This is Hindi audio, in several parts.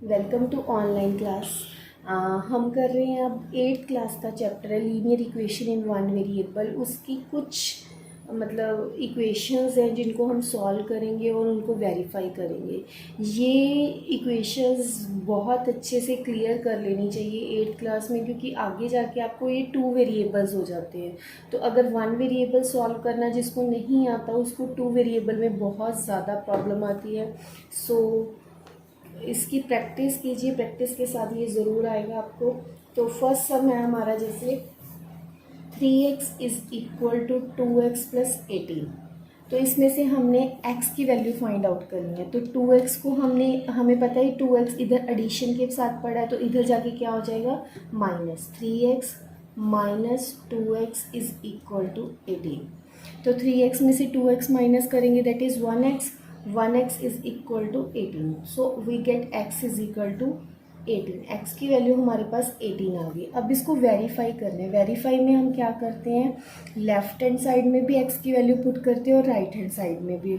Welcome to online class. हम कर रहे हैं अब 8th क्लास का चैप्टर है linear equation in one variable. उसकी कुछ इक्वेशंस हैं जिनको हम सॉल्व करेंगे और उनको वेरीफाई करेंगे। ये इक्वेशंस बहुत अच्छे से क्लियर कर लेनी चाहिए 8th क्लास में, क्योंकि आगे जाके आपको ये 2 वेरिएबल्स हो जाते हैं। तो अगर 1 वेरिएबल सॉल्व करना जिसको नहीं आता उसको 2 वेरिएबल में बहुत ज़्यादा प्रॉब्लम आती है। सो इसकी प्रैक्टिस कीजिए, प्रैक्टिस के साथ ये ज़रूर आएगा आपको। तो फर्स्ट सम है हमारा जैसे 3x is equal to 2x plus 18। तो इसमें से हमने x की वैल्यू फाइंड आउट करनी है। तो 2x को हमें पता है 2x इधर एडिशन के साथ पड़ा है, तो इधर जाके क्या हो जाएगा minus 3x minus 2x is equal to 18। तो 3x में से 2x माइनस करेंगे that is 1x। 1x is equal to 18, so we get x is equal to 18। x की वैल्यू हमारे पास 18 आ गई। अब इसको वेरीफाई करना है। वेरीफाई में हम क्या करते हैं, लेफ्ट हैंड साइड में भी x की वैल्यू पुट करते हैं और राइट हैंड साइड में भी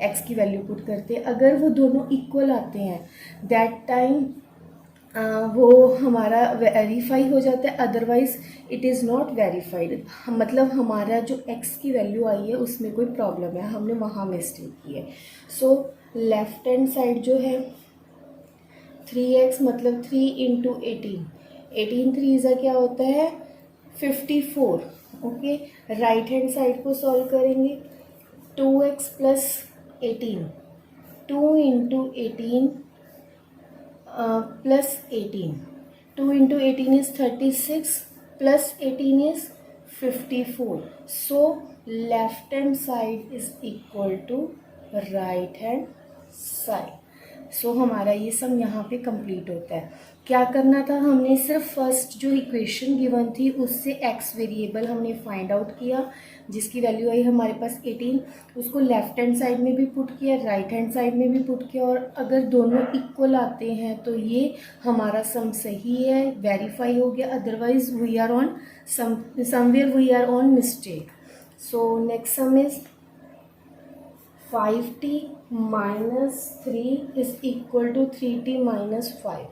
x की वैल्यू पुट करते हैं। अगर वो दोनों इक्वल आते हैं दैट टाइम वो हमारा वेरीफाई हो जाता है, otherwise it is not verified. मतलब हमारा जो x की वैल्यू आई है उसमें कोई प्रॉब्लम है, हमने वहाँ मिस्टेक की है। सो लेफ्ट हैंड साइड जो है 3x मतलब 3 इंटू 18 थ्री ज़ा क्या होता है 54। ओके, राइट हैंड साइड को सॉल्व करेंगे 2x plus 18, 2 into 18 plus 18, 2 into 18 is 36 plus 18 is 54. So left hand side is equal to right hand side. सो हमारा ये सम यहाँ पे कंप्लीट होता है। क्या करना था, हमने सिर्फ फर्स्ट जो इक्वेशन गिवन थी उससे x वेरिएबल हमने फाइंड आउट किया जिसकी वैल्यू आई हमारे पास 18। उसको लेफ्ट हैंड साइड में भी पुट किया, राइट हैंड साइड में भी पुट किया, और अगर दोनों इक्वल आते हैं तो ये हमारा सम सही है, वेरीफाई हो गया। Otherwise we are on somewhere we are on mistake. So next sum is 5t minus 3 is equal to 3t minus 5।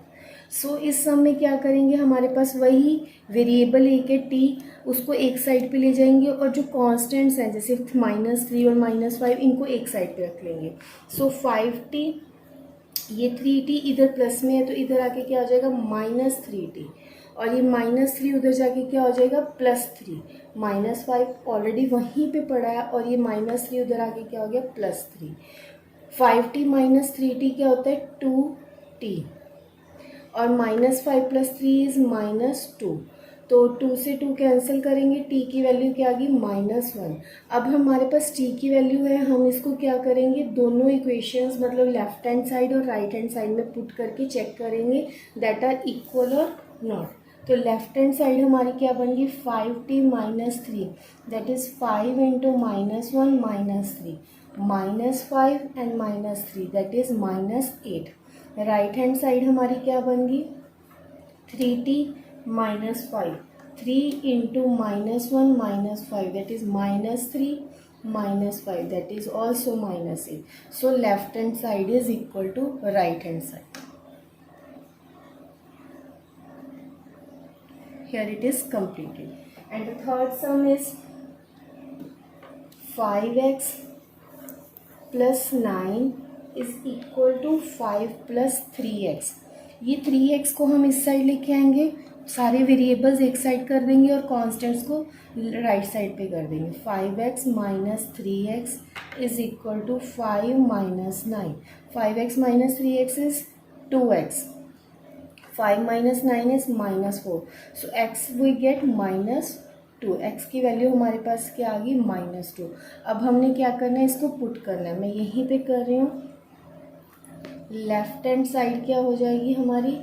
So इस सम में क्या करेंगे, हमारे पास वही वेरिएबल एक है t, उसको एक साइड पे ले जाएंगे और जो कांस्टेंट्स हैं जैसे -3 और -5 इनको एक साइड पे रख लेंगे। सो 5t, ये 3t इधर प्लस में है तो इधर आके क्या हो जाएगा -3t, और ये -3 उधर जाके क्या हो जाएगा +3। -5 ऑलरेडी वहीं पे पड़ा है और ये -3 उधर आके क्या हो गया +3। 5t माइनस 3t क्या होता है 2t, और -5 + 3 इज -2। तो 2 से 2 कैंसिल करेंगे, t की वैल्यू क्या आ गई -1। अब हमारे पास t की वैल्यू है, हम इसको क्या करेंगे दोनों इक्वेशंस मतलब लेफ्ट हैंड साइड और राइट हैंड साइड में पुट करके चेक करेंगे दैट आर इक्वल और नॉट। तो लेफ्ट हैंड साइड हमारी क्या बन गई 5t minus 3 that is 5 into -1 -3, -5 and -3 that is -8। Right hand side हमारी क्या बन गई 3t minus 5, 3 into -1 -5 that is -3 -5 that is also -8। So left hand side is equal to right hand side. Here it is completed. And the third sum is 5x plus 9 is equal to 5 plus 3x। ये 3x को हम इस साइड लेके आएंगे, सारे वेरिएबल्स एक साइड कर देंगे और कांस्टेंट्स को राइट साइड पे कर देंगे। 5x minus 3x is equal to 5 minus 9। 5x minus 3x is 2x, 5 minus 9 is -4, so x we get -2। x की वैल्यू हमारे पास क्या आ गई -2। अब हमने क्या करना है, इसको पुट करना है। मैं यहीं पे कर रही हूँ। लेफ्ट हैंड साइड क्या हो जाएगी हमारी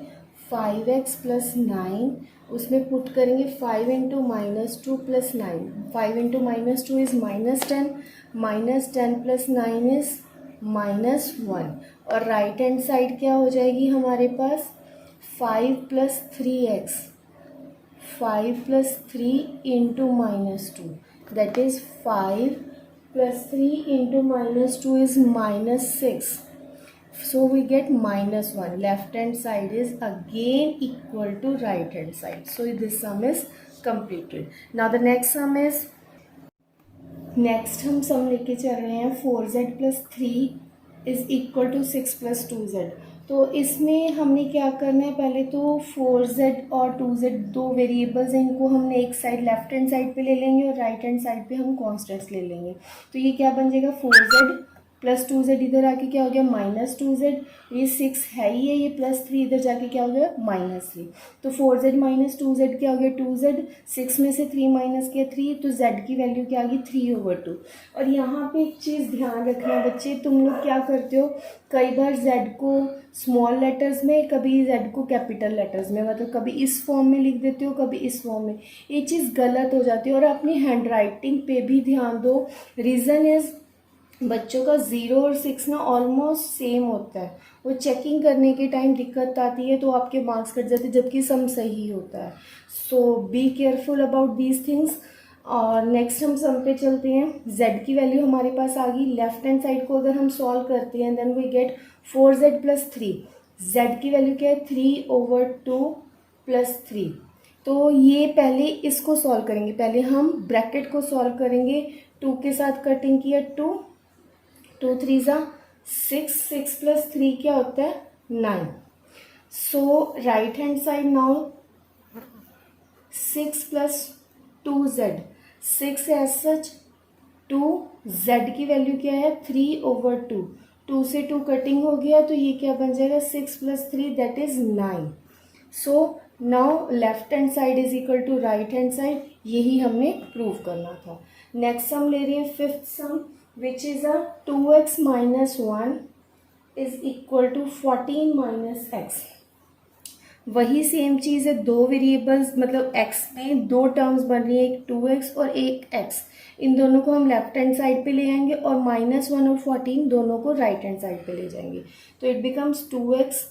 5x प्लस 9, उसमें पुट करेंगे 5 into -2 plus 9। 5 into -2 is -10, -10 plus 9 is -1, और राइट हैंड साइड क्या हो जाएगी हमारे पास 5 plus 3x, 5 plus 3 into -2 that is 5 plus 3 into -2 is -6। So we get -1. Left hand side is again equal to right hand side. So this sum is completed. Now the next sum is, next हम सम लेके चल रहे हैं 4z+3 is equal to 6+2z। तो इसमें हमने क्या करना है, पहले तो 4z और 2z दो वेरिएबल्स हैं, इनको हमने एक साइड लेफ्ट हैंड साइड पे ले लेंगे और राइट हैंड साइड पे हम कॉन्स्टेंट्स ले लेंगे। तो ये क्या बन जाएगा, 4z+2z इधर आके क्या हो गया -2z, ये 6 है ही है, ये +3 इधर जाके क्या हो गया -3। तो 4z - 2z क्या हो गया 2z, 6 में से 3 माइनस किया 3, तो z की वैल्यू क्या आ गई 3/2। और यहाँ पे एक चीज़ ध्यान रखना बच्चे, तुम लोग क्या करते हो, कई बार z को स्मॉल लेटर्स में, कभी z को कैपिटल लेटर्स में, मतलब कभी इस फॉर्म में लिख देते हो, कभी इस फॉर्म में। ये चीज़ गलत हो जाती है। और अपनी हैंड राइटिंग पे भी ध्यान दो। रीज़न इज़ बच्चों का 0 और 6 ना ऑलमोस्ट सेम होता है, वो चेकिंग करने के टाइम दिक्कत आती है तो आपके मार्क्स कट जाते हैं, जबकि सम सही होता है। So be careful about these things. और नेक्स्ट हम सम पे चलते हैं। z की वैल्यू हमारे पास आ गई। लेफ्ट हैंड साइड को अगर हम सॉल्व करते हैं then we get 4z+3। z की वैल्यू क्या है 3/2 + 3। तो ये पहले इसको सॉल्व करेंगे, पहले हम ब्रैकेट को सॉल्व करेंगे। 2 के साथ कटिंग किया 2, 2 3 6, 6 + 3 क्या होता है 9। So right hand side now 6 + 2z, 6 as such 2, z की वैल्यू क्या है 3/2, 2 से 2 कटिंग हो गया तो ये क्या बन जाएगा 6 + 3 that is 9। So now left hand side is equal to right hand side, यही हमें प्रूव करना था। नेक्स्ट सम ले रहे हैं fifth some, which is a 2x - 1 is equal to 14 - x। वही सेम चीज़ है, दो वेरिएबल्स मतलब x में दो टर्म्स बन रही है, एक 2x और एक x। इन दोनों को हम लेफ्ट हैंड साइड पे ले आएंगे और -1 और 14 दोनों को राइट हैंड साइड पे ले जाएंगे। तो it becomes 2x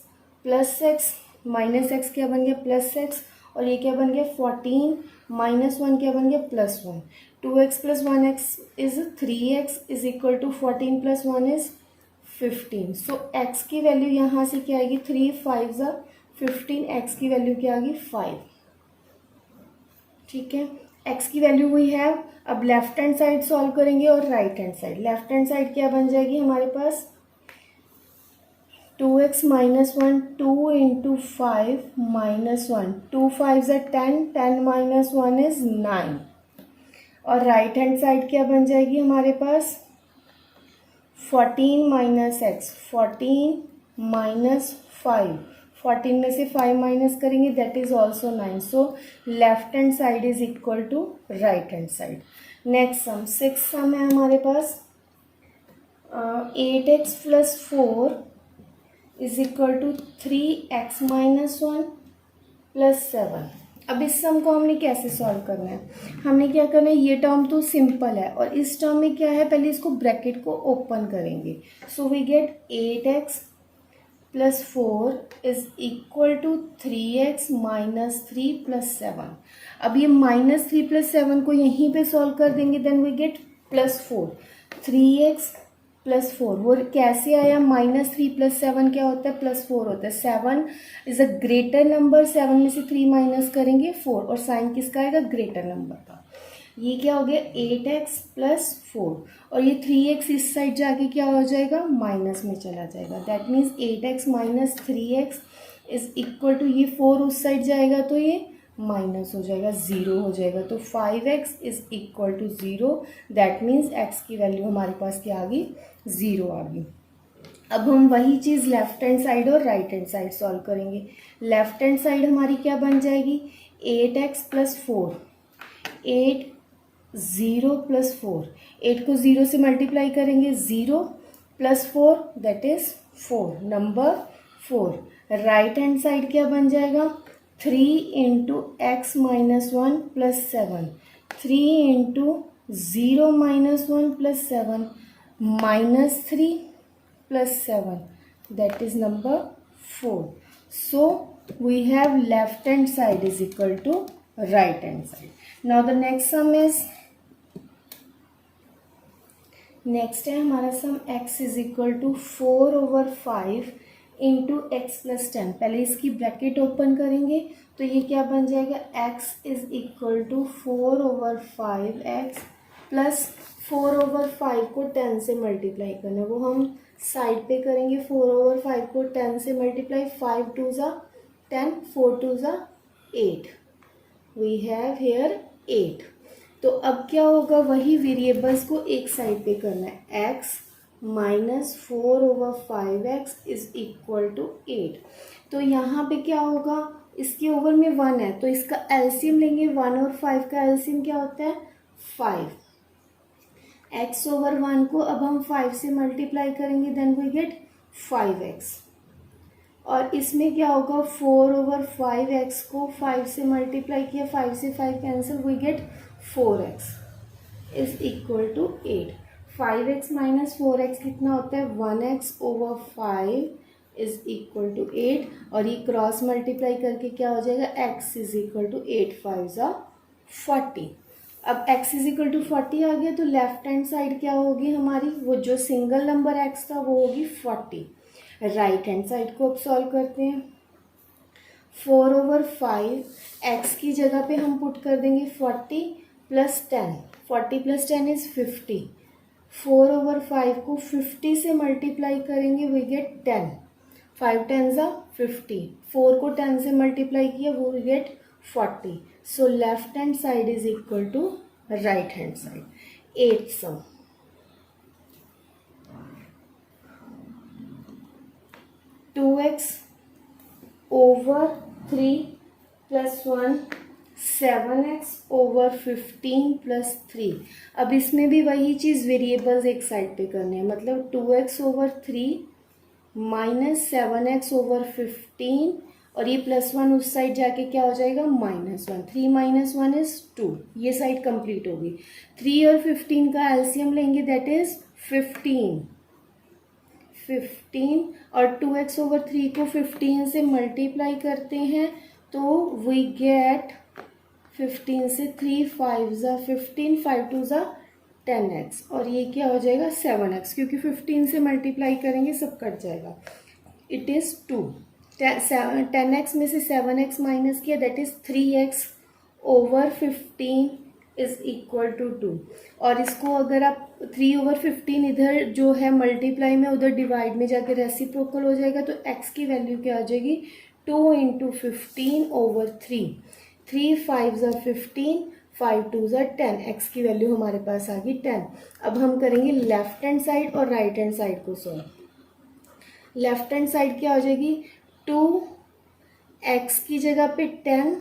+ x -x क्या बन गया +x, और ये क्या बन गया 14 -1 क्या बन गया +1। 2x + 1x is 3x is equal to 14 + 1 is 15। So x की वैल्यू यहाँ से क्या आएगी 3 5 15, x की वैल्यू क्या आ गई 5। ठीक है, x की वैल्यू वी हैव। अब लेफ्ट हैंड साइड सॉल्व करेंगे और right hand side. Left hand side क्या बन जाएगी हमारे पास 2x - 1, 2 × 5 - 1, 2 5 10, 10 - 1 is 9। और राइट हैंड साइड क्या बन जाएगी हमारे पास 14 - x, 14 - 5, 14 में से 5 माइनस करेंगे that is also 9। So left hand side is equal to right hand side. Next sum, six sum है हमारे पास 8x + 4 is equal to 3x - 1 + 7। अब इस सम को हमने कैसे सॉल्व करना है, हमने क्या करना है, ये टर्म तो सिंपल है और इस टर्म में क्या है, पहले इसको ब्रैकेट को ओपन करेंगे। So we get 8x + 4 is equal to 3x - 3 + 7। अब ये -3 + 7 को यहीं पे सॉल्व कर देंगे देन वी गेट +4। 3x + 4 वो कैसे आया, -3 + 7 क्या होता है +4 होता है। 7 इज अ ग्रेटर नंबर, 7 में से 3 माइनस करेंगे 4, और साइन किसका आएगा ग्रेटर नंबर का। ये क्या हो गया 8x + 4, और ये 3x इस साइड जाके क्या हो जाएगा माइनस में चला जाएगा। That means 8x - 3x is equal to, ये 4 उस साइड जाएगा तो ये माइनस हो जाएगा, 0 हो जाएगा। तो 5x is equal to 0। That means x की वैल्यू हमारे पास क्या आ गई 0 आ गई। अब हम वही चीज़ लेफ्ट हैंड साइड और राइट हैंड साइड सॉल्व करेंगे। लेफ्ट हैंड साइड हमारी क्या बन जाएगी 8x + 4, 8 0 + 4, 8 को 0 से मल्टीप्लाई करेंगे 0 + 4 that is 4, number 4। Right hand side क्या बन जाएगा 3 × x - 1 + 7, 3 × 0 - 1 + 7 -3 + 7 that is number 4. So we have left hand side is equal to right hand side. Now the next sum is next है हमारा sum x is equal to 4/5 into x plus 10। पहले इसकी ब्रैकेट ओपन करेंगे तो ये क्या बन जाएगा, x is equal to 4/5x plus 4/5 को 10 से मल्टीप्लाई करना है, वो हम साइड पे करेंगे। 4/5 को 10 से मल्टीप्लाई, 5 2 ज़ा 10, 4 2 ज़ा 8, वी हैव हेयर 8। तो अब क्या होगा, वही वेरिएबल्स को एक साइड पे करना है। x minus 4/5x is equal to 8। तो यहाँ पे क्या होगा, इसके ओवर में 1 है तो इसका एलसीएम लेंगे। 1 और 5 का एलसीएम क्या होता है, 5। x ओवर 1 को अब हम 5 से मल्टीप्लाई करेंगे, देन वी गेट 5x। और इसमें क्या होगा, 4/5x को 5 से मल्टीप्लाई किया, 5 से 5 cancel, we get 4x is equal to 8। 5x minus 4x कितना होता है, 1x over 5 is equal to 8। और ये क्रॉस मल्टीप्लाई करके क्या हो जाएगा, x इज इक्वल टू 8 5 ज़ा 40। अब x इज इक्वल टू 40 आ गया तो लेफ्ट हैंड साइड क्या होगी हमारी, वो जो सिंगल नंबर x था वो होगी 40। राइट हैंड साइड को अब सॉल्व करते हैं। 4/5 x की जगह पे हम पुट कर देंगे 40 प्लस 10। 40 plus 10 is 50। 4/5 को 50 से मल्टीप्लाई करेंगे, वी गेट 10। 5 10 ज़ा 50। 4 को 10 से मल्टीप्लाई किया, वो we get 40। So left hand side is equal to right hand side. 8th sum, 2x over 3 plus 1, 7x over 15 plus 3। अब इसमें भी वही चीज़, वेरिएबल्स एक साइड पे करने हैं, मतलब 2x over 3 minus 7x over 15 और ये प्लस 1 उस साइड जाके क्या हो जाएगा, -1। 3 माइनस 1 इज 2, ये साइड कंप्लीट होगी। 3 और 15 का एलसीएम लेंगे, दैट इज 15 और 2x ओवर 3 को 15 से मल्टीप्लाई करते हैं तो वी गेट 15 से 3 5 ज़ा 15, 5 2 ज़ा 10x और ये क्या हो जाएगा 7x, क्योंकि 15 से मल्टीप्लाई करेंगे सब कट जाएगा। It is 2। 10x में से 7x माइनस किया, that is 3x over 15 is equal to 2। और इसको अगर आप 3/15 इधर जो है मल्टीप्लाई में, उधर डिवाइड में जाके रेसिप्रोकल हो जाएगा तो x की वैल्यू क्या आ जाएगी, 2 इंटू 15/3। 3 5 ज़ा 15, 5 2 ज़ा 10, x की वैल्यू हमारे पास आ गई 10। अब हम करेंगे लेफ्ट हैंड साइड और राइट हैंड साइड को सॉल्व। लेफ्ट हैंड साइड क्या हो जाएगी, 2x की जगह पे 10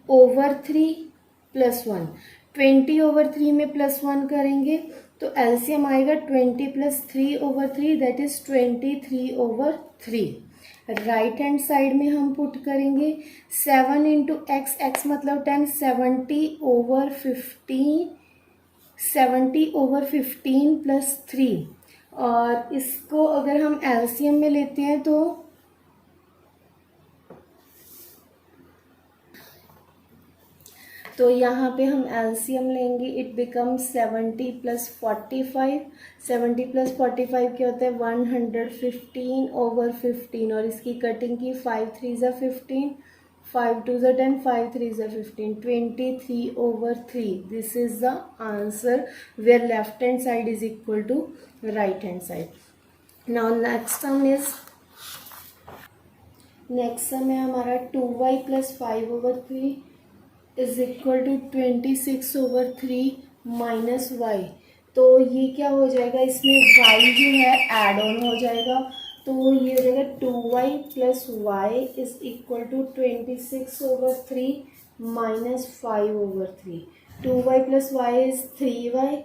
ओवर 3 प्लस 1। 20/3 में प्लस 1 करेंगे तो एलसीएम आएगा 20 plus 3/3, that is 23/3। Right hand side में हम पुट करेंगे 7 इंटू एक्स, एक्स मतलब 10, 70/15 प्लस 3। और इसको अगर हम एलसीएम में लेते हैं तो यहाँ पे हम एलसीएम लेंगे, इट बिकम्स 70 प्लस 45। 70 प्लस 45 क्या होता है, 115/15 और इसकी कटिंग की 5 3 ज़ा 15, 5 2 ज़ा 10, 5 3 ज़ा 15, 23/3। This is the answer where left hand side is equal to right hand side. Now next sum है हमारा 2y plus 5/3 is equal to 26/3 minus y. तो ये क्या हो जाएगा, इसमें y जो है ऐड ऑन हो जाएगा तो ये हो जाएगा 2y plus y is equal to 26/3 minus 5/3। 2y plus y is 3y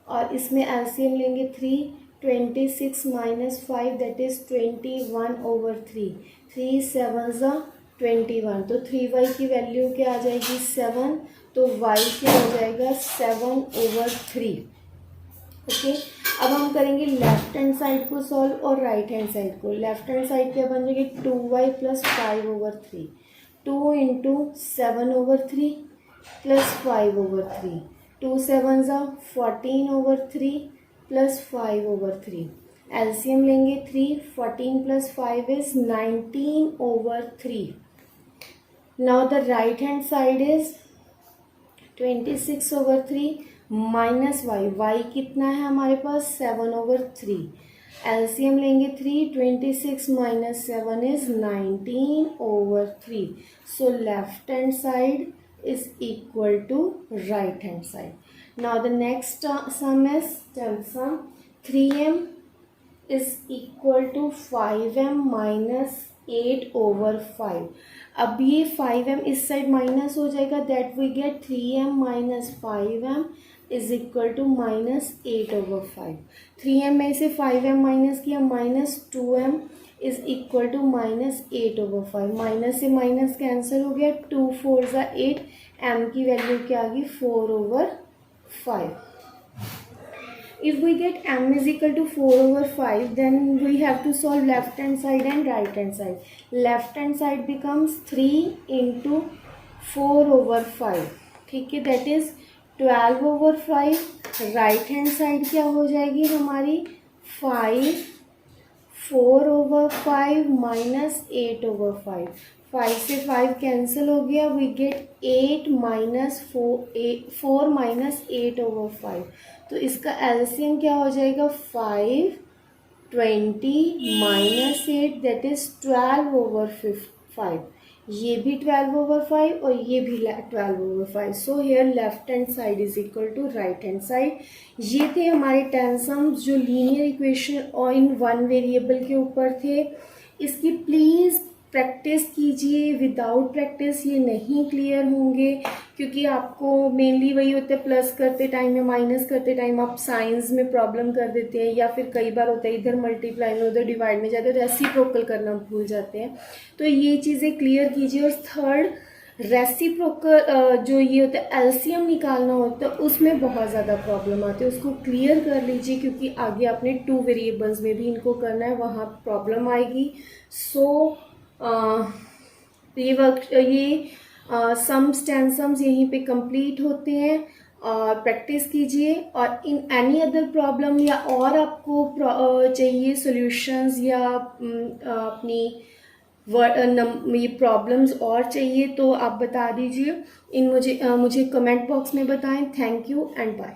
और इसमें एलसीएम लेंगे 3, 26 माइनस 5 दैट इज 21/3। 3 7 ज़ा 21, तो 3y की वैल्यू क्या आ जाएगी 7, तो y क्या हो जाएगा 7/3। ओके, अब हम करेंगे लेफ्ट हैंड साइड को सॉल्व और राइट हैंड साइड को। लेफ्ट हैंड साइड क्या बन जाएगी 2y प्लस 5/3, 2 इंटू 7/3 प्लस 5/3। 2 7 ज़ा 14/3 प्लस 5/3। एलसीएम लेंगे 3, 14 plus 5 is 19/3। Now the right hand side is 26/3 minus y कितना है हमारे पास 7/3। एलसीएम लेंगे 3, 26 minus 7 is 19/3। So left hand side is equal to right hand side. Now the next sum is 10th sum. 3m is equal to 5m minus 8/5. अब ये 5m इस साइड माइनस हो जाएगा, that we get 3m minus 5m is equal to minus 8/5। 3m में से 5m माइनस किया, minus 2m is equal to minus 8/5। Minus से माइनस कैंसिल हो गया, 2 4 ज़ा 8, m की वैल्यू क्या आ गई 4/5। If we get m is equal to 4/5, then we have to solve left hand side and right hand side. Left hand side becomes 3 into 4/5, ठीक है, that is 12/5। right hand side क्या हो जाएगी हमारी 5, 4/5 माइनस 8/5। 5 से 5 कैंसिल हो गया, वी गेट 8 माइनस 4 माइनस 8/5। तो इसका एलसीएम क्या हो जाएगा 5, 20 माइनस 8 दैट इज 12/5। ये भी 12/5 और ये भी 12/5। So here left hand side is equal to right hand side. ये थे हमारे 10 सम्स जो लीनियर इक्वेशन और इन वन वेरिएबल के ऊपर थे। इसकी प्लीज़ प्रैक्टिस कीजिए, विदाउट प्रैक्टिस ये नहीं क्लियर होंगे, क्योंकि आपको मेनली वही होता है प्लस करते टाइम या माइनस करते टाइम आप साइंस में प्रॉब्लम कर देते हैं, या फिर कई बार होता है इधर मल्टीप्लाई में उधर डिवाइड में जाते हैं, रेसिप्रोकल करना भूल जाते हैं। तो ये चीज़ें क्लियर कीजिए। और थर्ड, रेसिप्रोकल जो ये होता है एलसीएम निकालना होता है, उसमें बहुत ज़्यादा प्रॉब्लम आती है, उसको क्लियर कर लीजिए, क्योंकि आगे आपने 2 वेरिएबल्स में भी इनको करना है, वहाँ प्रॉब्लम आएगी। सो ये सम्स 10 सम्स यहीं पे कंप्लीट होते हैं। और प्रैक्टिस कीजिए, और इन एनी अदर प्रॉब्लम या और आपको चाहिए सॉल्यूशंस या अपनी ये प्रॉब्लम्स और चाहिए तो आप बता दीजिए, मुझे कमेंट बॉक्स में बताएं। Thank you and bye.